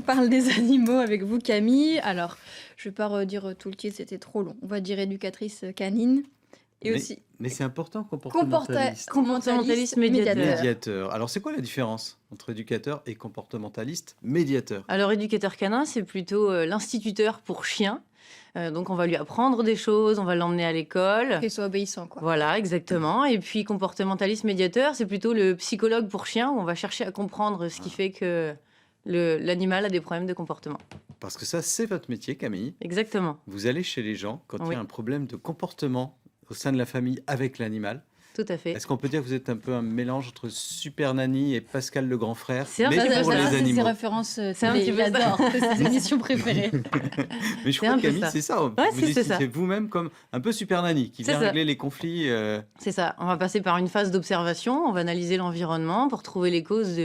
parle des animaux avec vous, Camille. Alors, je ne vais pas redire tout le titre, c'était trop long. On va dire éducatrice canine. Et aussi Mais c'est important, comportementaliste. comportementaliste médiateur. Médiateur. Alors, c'est quoi la différence entre éducateur et comportementaliste médiateur? Alors, éducateur canin, c'est plutôt l'instituteur pour chien. Donc, on va lui apprendre des choses, on va l'emmener à l'école. Qu'il soit obéissant, quoi. Voilà, exactement. Et puis, comportementaliste médiateur, c'est plutôt le psychologue pour chien, où on va chercher à comprendre ce qui fait que l'animal a des problèmes de comportement. Parce que ça, c'est votre métier, Camille. Exactement, Vous allez chez les gens quand il y Oui. a un problème de comportement au sein de la famille avec l'animal. tout à fait. Est-ce qu'on peut dire que vous êtes un peu un mélange entre Super Nanny et Pascal le grand frère, C'est un mais peu ça, pour ça, les C'est ses animaux? références, C'est un petit peu ça. j'adore, c'est ses émissions préférées. Mais je C'est crois un que peu Camille, ça. c'est ça. Ouais, Vous c'est ça. définissez vous-même comme un peu Super Nanny qui C'est vient ça. régler les conflits. C'est ça, on va passer par une phase d'observation, on va analyser l'environnement pour trouver les causes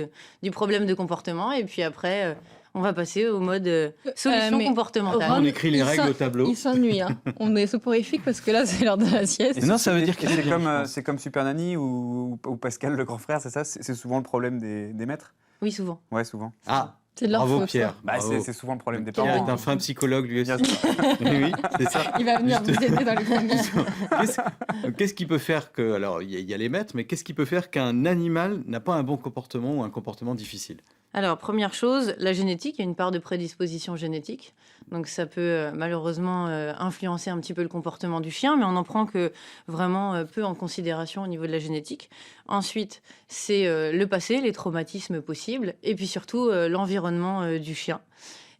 du problème de comportement, et puis après, on va passer au mode solution mais comportementale. On écrit les règles au tableau. Il s'ennuie, hein. On est soporifique parce que là, c'est l'heure de la sieste. Mais non, ça veut dire que c'est c'est bien, comme, je pense. c'est comme Super Nanny ou Pascal le grand frère, c'est ça? C'est souvent le problème des maîtres? Oui, souvent. Ouais, souvent. Ah, C'est de leur bravo faute, Pierre. Bah, bravo. c'est souvent le problème des Pierre parents. est un fin psychologue lui aussi. Bien sûr. Oui, c'est ça. Il va venir vous aider dans les familles. Qu'est-ce qui peut faire que... Alors, il y a les maîtres, mais qu'est-ce qui peut faire qu'un animal n'a pas un bon comportement ou un comportement difficile? Alors, première chose, la génétique, il y a une part de prédisposition génétique. Donc, ça peut malheureusement influencer un petit peu le comportement du chien, mais on n'en prend que vraiment peu en considération au niveau de la génétique. Ensuite, c'est le passé, les traumatismes possibles, et puis surtout l'environnement du chien.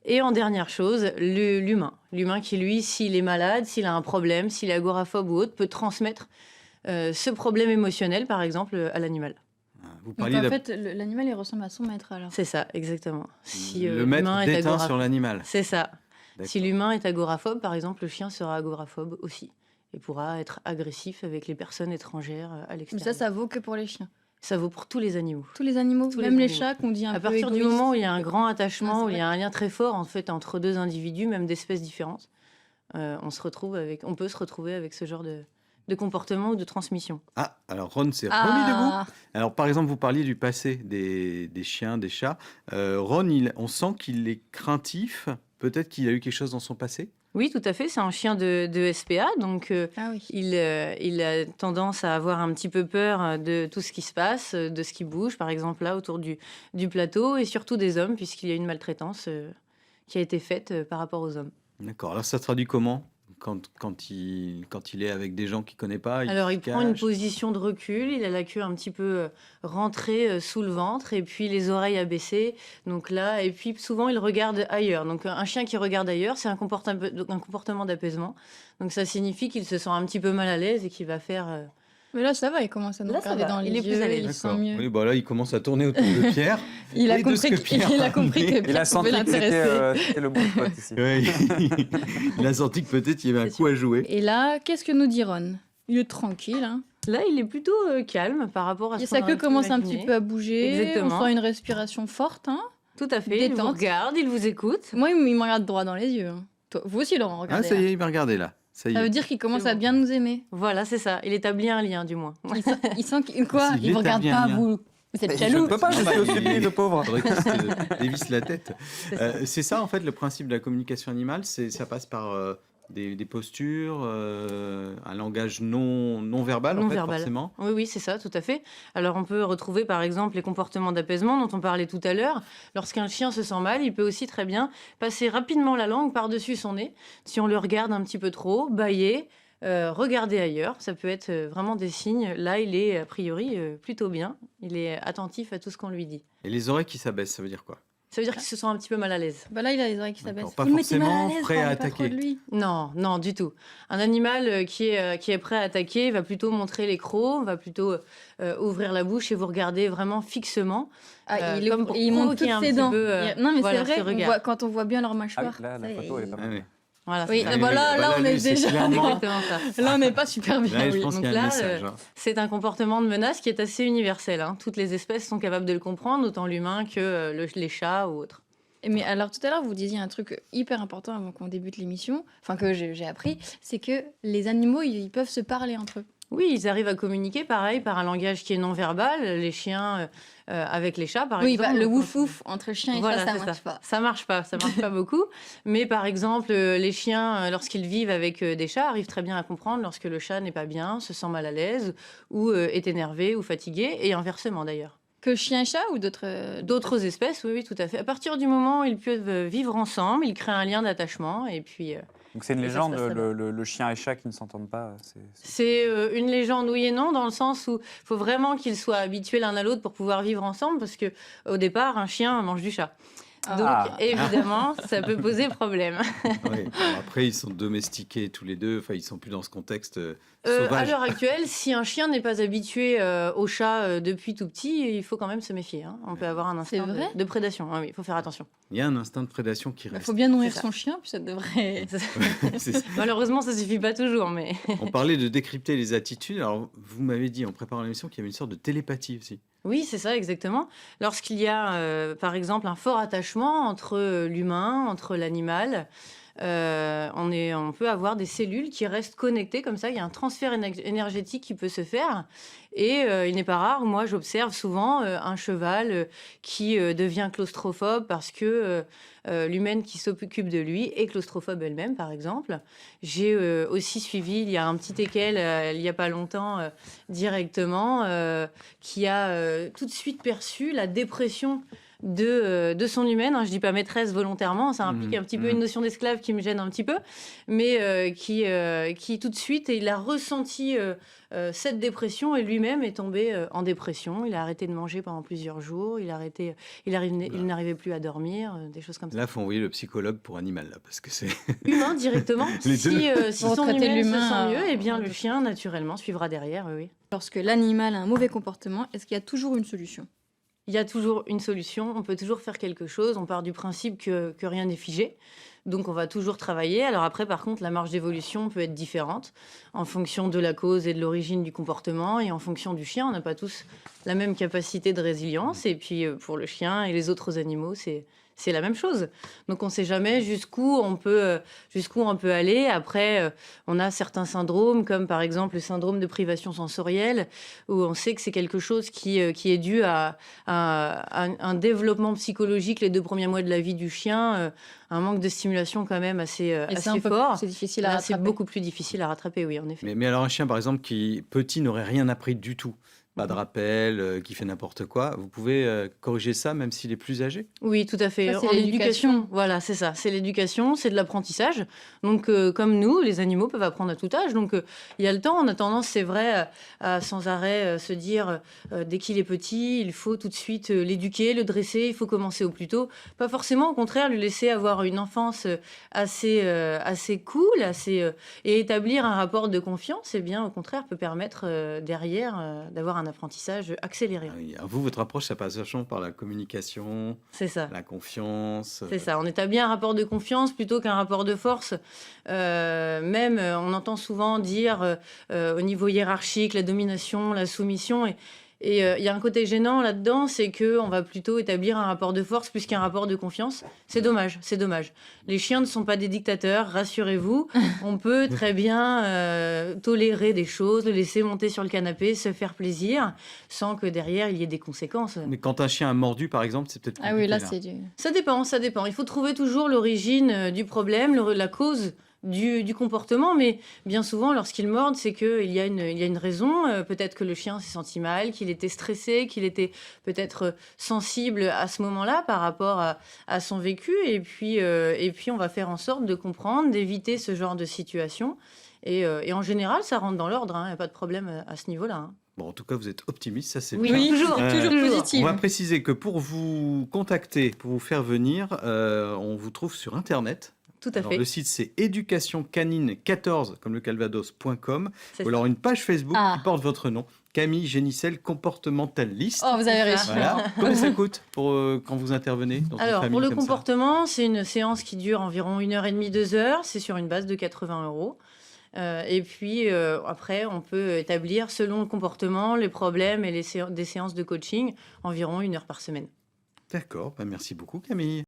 Et en dernière chose, l'humain. L'humain qui, lui, s'il est malade, s'il a un problème, s'il est agoraphobe ou autre, peut transmettre ce problème émotionnel, par exemple, à l'animal. Vous Donc, parliez en de fait, l'animal, il ressemble à son maître, alors. C'est ça, exactement. Si le maître l'humain est déteint agoraphobe, sur l'animal. c'est ça. D'accord. Si l'humain est agoraphobe, par exemple, le chien sera agoraphobe aussi et pourra être agressif avec les personnes étrangères à Mais l'extérieur. ça vaut que pour les chiens. Ça vaut pour tous les animaux. Tous les animaux, Tous les même les animaux. chats qu'on dit un À peu partir du égoïstes. moment où il y a un grand Ah, attachement, c'est où il y a vrai. un lien très fort en fait entre deux individus, même d'espèces différentes, on peut se retrouver avec ce genre de comportement ou de transmission. Ah, alors Ron s'est remis debout. Ah, Alors, par exemple, vous parliez du passé des chiens, des chats. Ron, on sent qu'il est craintif. Peut-être qu'il a eu quelque chose dans son passé. Oui, tout à fait. C'est un chien de SPA, donc ah oui. il a tendance à avoir un petit peu peur de tout ce qui se passe, de ce qui bouge, par exemple là autour du plateau, et surtout des hommes, puisqu'il y a une maltraitance qui a été faite par rapport aux hommes. D'accord. Alors, ça se traduit comment quand il est avec des gens qu'il ne connaît pas? Alors se il prend une cache. position de recul, il a la queue un petit peu rentrée sous le ventre, et puis les oreilles abaissées, donc là, et puis souvent il regarde ailleurs. Donc un chien qui regarde ailleurs, c'est un comportement d'apaisement. Donc ça signifie qu'il se sent un petit peu mal à l'aise et qu'il va faire... Mais là, ça va, il commence à nous Là, ça regarder va, dans les il est plus yeux, à l'aise. il sent D'accord. mieux. Oui, bah là, il commence à tourner autour de Pierre. Il a Et de ce compris que Pierre il a a compris amené. que Il a Pierre pouvait senti que l'intéresser. c'était le bon spot ici. Oui. Il a senti que peut-être il y avait un C'est coup à jouer. Et là, qu'est-ce que nous dit Ron? Il est tranquille, hein. Là, il est plutôt calme par rapport à ce Et sa qu'on queue aurait pu commence un imaginer. petit peu à bouger. Exactement. On sent une respiration forte, hein. Tout à fait, il vous Détente. regarde, il vous écoute. Moi, il me regarde droit dans les yeux, hein. Toi, vous aussi, Laurent, Ah, regardez. ça y là. est, il m'a regardé là. Ça y Ça est. veut dire qu'il commence C'est à bon. bien nous aimer. Voilà, c'est ça. Il établit un lien, du moins. Il sent qu'il... Quoi? S'il Il ne regarde établit un pas, lien. vous. Vous êtes Je ne jaloux. peux pas, je suis au supplice, le pauvre. Faudrait qu'il se dévisse la tête. C'est ça. C'est ça, en fait, le principe de la communication animale. Ça passe par des postures, un langage non verbal, en fait, Non-verbal. forcément. Oui, oui, c'est ça, tout à fait. Alors, on peut retrouver, par exemple, les comportements d'apaisement dont on parlait tout à l'heure. Lorsqu'un chien se sent mal, il peut aussi très bien passer rapidement la langue par-dessus son nez. Si on le regarde un petit peu trop, bâiller, regarder ailleurs, ça peut être vraiment des signes. Là, il est, a priori, plutôt bien. Il est attentif à tout ce qu'on lui dit. Et les oreilles qui s'abaissent, ça veut dire quoi? Ça veut dire qu'il se sent un petit peu mal à l'aise. Bah là, il a les oreilles qui D'accord, s'abaissent. pas Vous le mettez mal forcément à l'aise, prêt à parlez pas trop attaquer. de lui. Non, non, du tout. Un animal qui est prêt à attaquer va plutôt montrer les crocs, va plutôt ouvrir la bouche et vous regarder vraiment fixement. Ah, Comme pour il monte provoquer toutes un ses petit dents. peu, Non, mais voilà, c'est ce vrai, regard. quand on voit bien leur Ah oui, mâchoire. là, la ça, photo, elle est pas Ah mal. oui. Voilà, Oui, c'est ça. Ah, bah oui, là, bah on là, est lui, c'est déjà... clairement- Exactement ça. Là, on n'est pas super bien. Là, je oui. pense Donc qu'il y a un là, message. Hein. C'est un comportement de menace qui est assez universel. Hein. Toutes les espèces sont capables de le comprendre, autant l'humain que les chats ou autres. Mais alors, tout à l'heure, vous disiez un truc hyper important avant qu'on débute l'émission, enfin que j'ai appris, c'est que les animaux, ils peuvent se parler entre eux. Oui, ils arrivent à communiquer, pareil, par un langage qui est non verbal. Les chiens avec les chats, par Oui, exemple. le quand- ouf ouf entre chien et Voilà, chat, ça c'est marche pas. ça marche pas beaucoup. Mais par exemple, les chiens, lorsqu'ils vivent avec des chats, arrivent très bien à comprendre lorsque le chat n'est pas bien, se sent mal à l'aise, ou est énervé ou fatigué, et inversement d'ailleurs. Que chien et chat ou d'autres D'autres espèces, oui, oui, tout à fait. À partir du moment où ils peuvent vivre ensemble, ils créent un lien d'attachement, et puis Donc c'est une Et ça se légende, passe très bien. le chien et chat qui ne s'entendent pas. c'est une légende, oui et non, dans le sens où il faut vraiment qu'ils soient habitués l'un à l'autre pour pouvoir vivre ensemble, parce que au départ, un chien mange du chat. Donc, Ah. évidemment, ça peut poser problème. Oui. Bon, après, ils sont domestiqués tous les deux. Enfin, ils sont plus dans ce contexte À sauvage. l'heure actuelle, si un chien n'est pas habitué au chat depuis tout petit, il faut quand même se méfier, hein. On peut avoir un C'est instinct vrai de prédation. Ah oui, il faut faire attention. Il y a un instinct de prédation qui Il reste. faut bien nourrir C'est ça. son chien, puis ça devrait. C'est ça. Malheureusement, ça suffit pas toujours, mais On parlait de décrypter les attitudes. Alors, vous m'avez dit en préparant l'émission qu'il y avait une sorte de télépathie aussi. oui, c'est ça, exactement. Lorsqu'il y a, par exemple, un fort attachement entre l'humain, entre l'animal, on peut avoir des cellules qui restent connectées comme ça. Il y a un transfert énergétique qui peut se faire. Et il n'est pas rare, moi j'observe souvent un cheval qui devient claustrophobe parce que l'humaine qui s'occupe de lui est claustrophobe elle-même, par exemple. J'ai aussi suivi, il y a un petit équel, il n'y a pas longtemps, directement, qui a tout de suite perçu la dépression de son humaine, hein. Je dis pas maîtresse volontairement, ça implique un petit peu une notion d'esclave qui me gêne un petit peu, mais qui tout de suite, il a ressenti cette dépression et lui-même est tombé en dépression. Il a arrêté de manger pendant plusieurs jours, il n'arrivait plus à dormir, des choses comme ça. Là, il faut envoyer le psychologue pour animal, là, parce que c'est. Humain directement, Les si, deux. si Pour son traiter humaine se l'humain, sent mieux, eh bien en le deux. chien naturellement suivra derrière, oui, oui. Lorsque l'animal a un mauvais comportement, est-ce qu'il y a toujours une solution? Il y a toujours une solution, on peut toujours faire quelque chose, on part du principe que rien n'est figé, donc on va toujours travailler. Alors après, par contre, la marge d'évolution peut être différente en fonction de la cause et de l'origine du comportement et en fonction du chien. On n'a pas tous la même capacité de résilience, et puis pour le chien et les autres animaux, c'est la même chose. Donc on ne sait jamais jusqu'où on peut aller. Après, on a certains syndromes, comme par exemple le syndrome de privation sensorielle, où on sait que c'est quelque chose qui est dû à un développement psychologique les 2 premiers mois de la vie du chien, un manque de stimulation quand même assez Et ça, assez fort. c'est difficile à Là, c'est rattraper. beaucoup plus difficile à rattraper, oui, en effet. Mais alors, un chien, par exemple, qui, petit, n'aurait rien appris du tout, pas de rappel, qui fait n'importe quoi, vous pouvez corriger ça, même s'il est plus âgé? Oui, tout à fait. Ça, c'est En l'éducation. éducation, voilà, c'est ça. C'est l'éducation, c'est de l'apprentissage. Donc, comme nous, les animaux peuvent apprendre à tout âge. Donc, il y a le temps. On a tendance, c'est vrai, à sans arrêt se dire, dès qu'il est petit, il faut tout de suite l'éduquer, le dresser. Il faut commencer au plus tôt. Pas forcément, au contraire, lui laisser avoir une enfance assez cool, et établir un rapport de confiance. Eh bien, au contraire, peut permettre derrière d'avoir un apprentissage accéléré. Ah oui. Alors vous, votre approche, ça passe vachement par la communication, C'est ça. la confiance. C'est ça, on établit un rapport de confiance plutôt qu'un rapport de force. Même, on entend souvent dire au niveau hiérarchique, la domination, la soumission. Et il y a un côté gênant là-dedans, c'est qu'on va plutôt établir un rapport de force plus qu'un rapport de confiance. C'est dommage, c'est dommage. Les chiens ne sont pas des dictateurs, rassurez-vous. On peut très bien tolérer des choses, le laisser monter sur le canapé, se faire plaisir, sans que derrière il y ait des conséquences. Mais quand un chien a mordu, par exemple, c'est peut-être Ah oui, là, compliqué, c'est du. Ça dépend, ça dépend. Il faut trouver toujours l'origine du problème, la cause du comportement, mais bien souvent, lorsqu'ils mordent, c'est qu'il y a une raison. Peut-être que le chien s'est senti mal, qu'il était stressé, qu'il était peut-être sensible à ce moment-là par rapport à son vécu. Et puis, on va faire en sorte de comprendre, d'éviter ce genre de situation. Et en général, ça rentre dans l'ordre, hein. Il n'y a pas de problème à ce niveau-là, hein. Bon, en tout cas, vous êtes optimiste, ça c'est Oui, bien. toujours, Euh, toujours. On positive. va préciser que pour vous contacter, pour vous faire venir, on vous trouve sur Internet. Tout à Alors, fait. le site, c'est éducationcanine14, comme le calvados.com. C'est Ou alors une page Facebook Ah. qui porte votre nom, Camille Génicel, comportementaliste. Oh, vous avez C'est réussi. ça. Voilà. Combien ça coûte pour, quand vous intervenez dans une Alors, famille pour le comme ça? comportement, c'est une séance qui dure environ 1h30, 2 heures. C'est sur une base de 80 €. Et puis, après, on peut établir, selon le comportement, les problèmes et des séances de coaching, environ 1 heure par semaine. D'accord, bah merci beaucoup Camille.